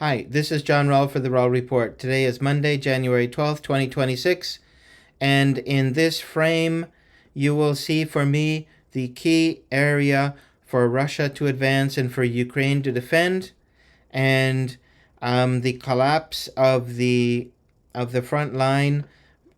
Hi, this is John Rowell for the Rowell Report. Today is Monday, January 12th, 2026, and in this frame, you will see for me the key area for Russia to advance and for Ukraine to defend, and the collapse of the front line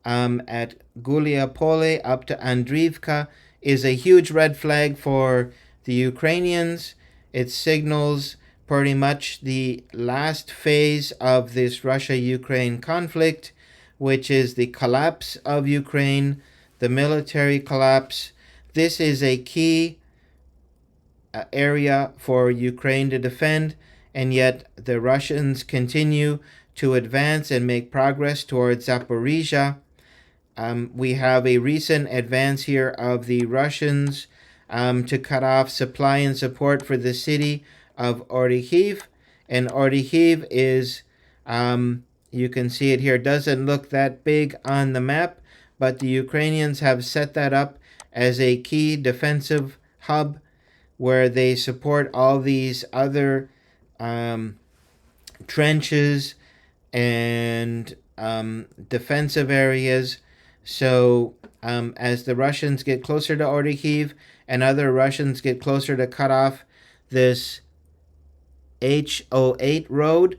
at Guliapole up to Andriivka is a huge red flag for the Ukrainians. It signals pretty much the last phase of this Russia-Ukraine conflict, which is the collapse of Ukraine, the military collapse. This is a key area for Ukraine to defend, and yet the Russians continue to advance and make progress towards Zaporizhzhia. We have a recent advance here of the Russians to cut off supply and support for the city of Orikhiv. And Orikhiv is, you can see it here, doesn't look that big on the map, but the Ukrainians have set that up as a key defensive hub where they support all these other trenches and defensive areas. So as the Russians get closer to Orikhiv and other Russians get closer to cut off this H08 road,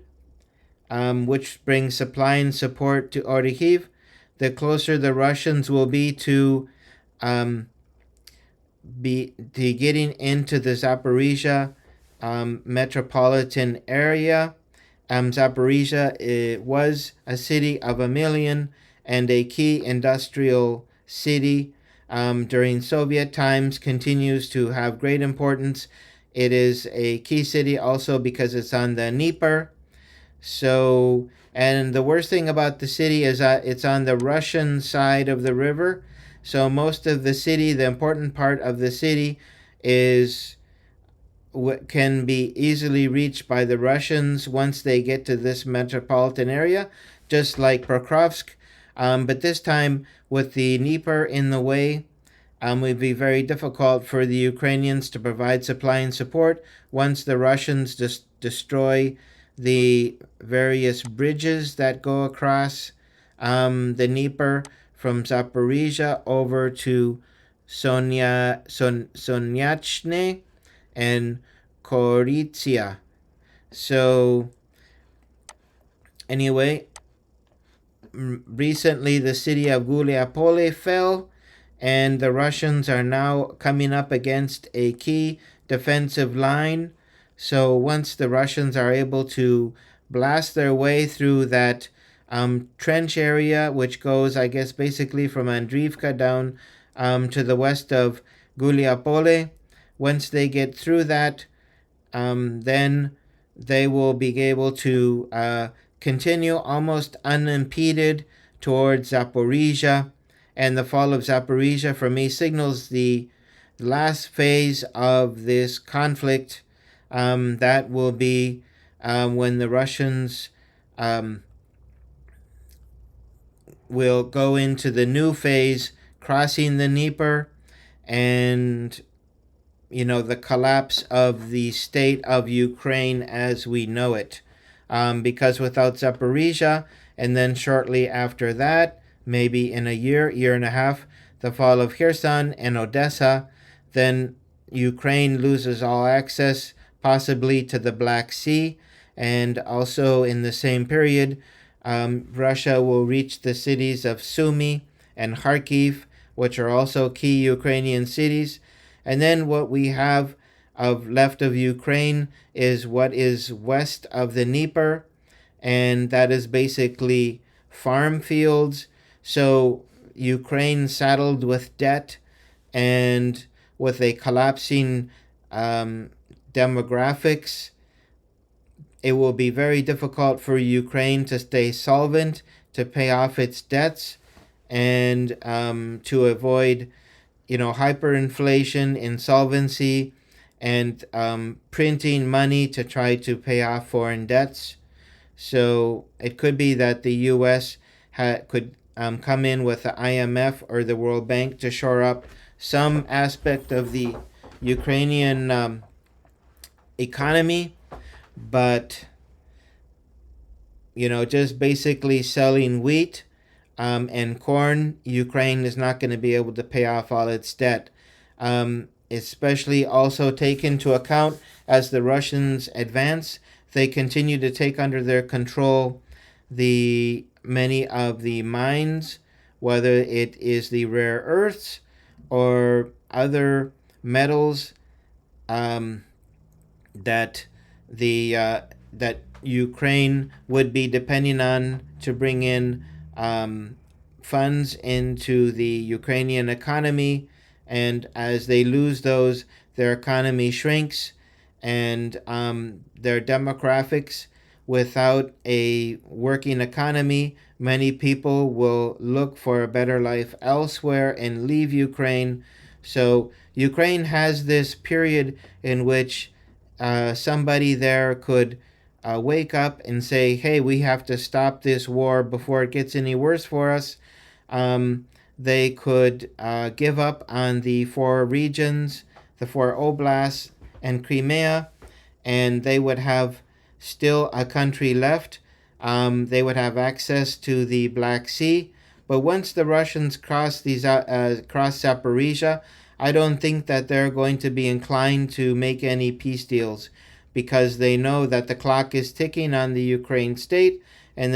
which brings supply and support to Orikhiv, the closer the Russians will be to getting into the Zaporizhzhia metropolitan area. Zaporizhzhia was a city of 1 million and a key industrial city during Soviet times, continues to have great importance. It is a key city also because it's on the Dnieper. So, and the worst thing about the city is that it's on the Russian side of the river. So most of the city, the important part of the city, is what can be easily reached by the Russians once they get to this metropolitan area, just like Pokrovsk. But this time, with the Dnieper in the way, it would be very difficult for the Ukrainians to provide supply and support once the Russians destroy the various bridges that go across the Dnieper from Zaporizhzhia over to Sonyachne and Korytsia. So, anyway, recently the city of Guliapole fell, and the Russians are now coming up against a key defensive line. So once the Russians are able to blast their way through that trench area, which goes, I guess, basically from Andriivka down to the west of Guliapole, once they get through that, then they will be able to continue almost unimpeded towards Zaporizhzhia. And the fall of Zaporizhzhia, for me, signals the last phase of this conflict. That will be when the Russians will go into the new phase, crossing the Dnieper, and the collapse of the state of Ukraine as we know it. Because without Zaporizhzhia, and then shortly after that, maybe in a year and a half, the fall of Kherson and Odessa, then Ukraine loses all access, possibly to the Black Sea, and also in the same period, Russia will reach the cities of Sumy and Kharkiv, which are also key Ukrainian cities. And then what we have left of Ukraine is what is west of the Dnieper, and that is basically farm fields. So Ukraine, saddled with debt and with a collapsing demographics, it will be very difficult for Ukraine to stay solvent, to pay off its debts, and to avoid hyperinflation, insolvency, and printing money to try to pay off foreign debts. So it could be that the U.S. could come in with the IMF or the World Bank to shore up some aspect of the Ukrainian economy, but just basically selling wheat and corn, Ukraine is not going to be able to pay off all its debt. Especially also take into account as the Russians advance, they continue to take under their control the many of the mines, whether it is the rare earths or other metals um, that that Ukraine would be depending on to bring in funds into the Ukrainian economy. And as they lose those, their economy shrinks, and their demographics. Without a working economy, many people will look for a better life elsewhere and leave Ukraine. So Ukraine has this period in which somebody there could wake up and say, hey, we have to stop this war before it gets any worse for us. They could give up on the four regions, the four oblasts, and Crimea, and they would have still a country left. They would have access to the Black Sea. But once the Russians cross Zaporizhzhia, I don't think that they're going to be inclined to make any peace deals, because they know that the clock is ticking on the Ukraine state, and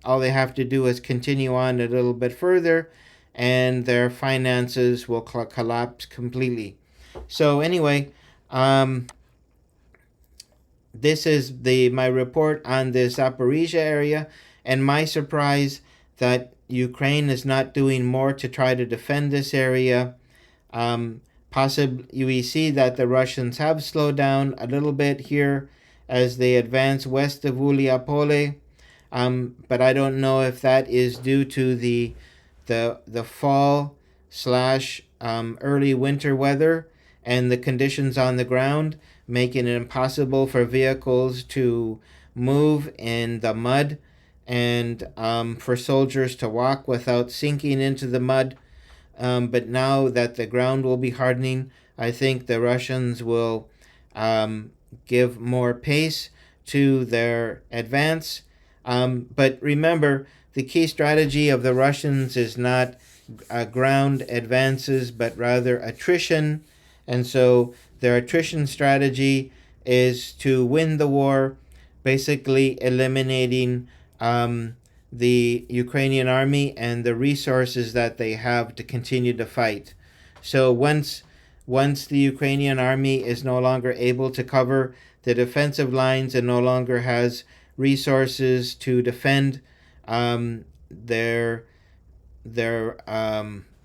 all they have to do is continue on a little bit further, and their finances will collapse completely. So anyway, this is my report on the Zaporizhzhia area, and my surprise that Ukraine is not doing more to try to defend this area. Possibly we see that the Russians have slowed down a little bit here as they advance west of Uliapole, but I don't know if that is due to the fall slash early winter weather and the conditions on the ground, making it impossible for vehicles to move in the mud, and for soldiers to walk without sinking into the mud. But now that the ground will be hardening, I think the Russians will give more pace to their advance. But remember, the key strategy of the Russians is not ground advances, but rather attrition. And so their attrition strategy is to win the war, basically eliminating the Ukrainian army and the resources that they have to continue to fight. So once the Ukrainian army is no longer able to cover the defensive lines and no longer has resources to defend their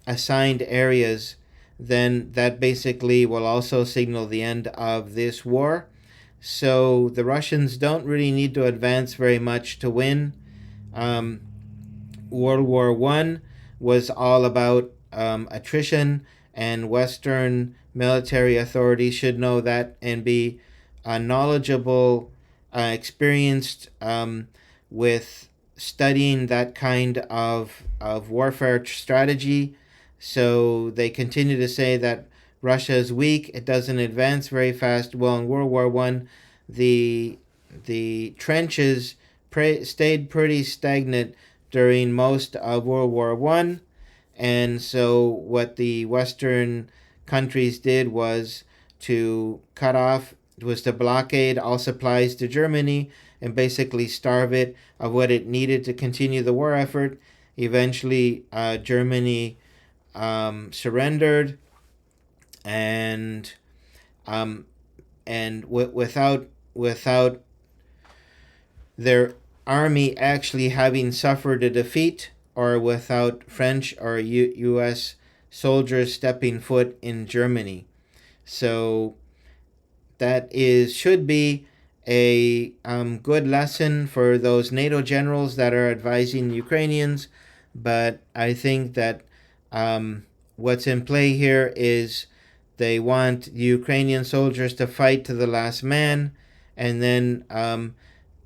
assigned areas, then that basically will also signal the end of this war. So the Russians don't really need to advance very much to win. World War I was all about attrition, and Western military authorities should know that and be knowledgeable, experienced with studying that kind of warfare strategy. So they continue to say that Russia is weak, it doesn't advance very fast. Well, in World War I, the trenches stayed pretty stagnant during most of World War I. And so what the Western countries did was to blockade all supplies to Germany and basically starve it of what it needed to continue the war effort. Eventually, Germany surrendered, and without their army actually having suffered a defeat, or without French or U.S. soldiers stepping foot in Germany. So that should be a good lesson for those NATO generals that are advising Ukrainians. But I think that what's in play here is they want Ukrainian soldiers to fight to the last man, and then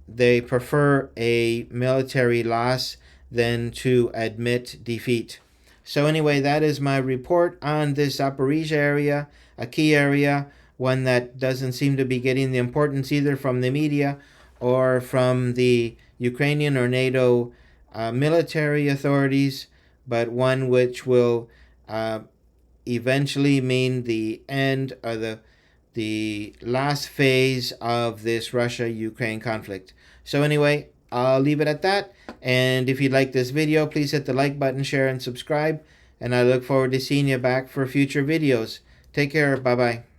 they prefer a military loss than to admit defeat. So anyway, that is my report on this Zaporizhzhia area, a key area, one that doesn't seem to be getting the importance either from the media or from the Ukrainian or NATO military authorities, but one which will eventually mean the end or the last phase of this Russia-Ukraine conflict. So anyway, I'll leave it at that. And if you like this video, please hit the like button, share, and subscribe. And I look forward to seeing you back for future videos. Take care. Bye-bye.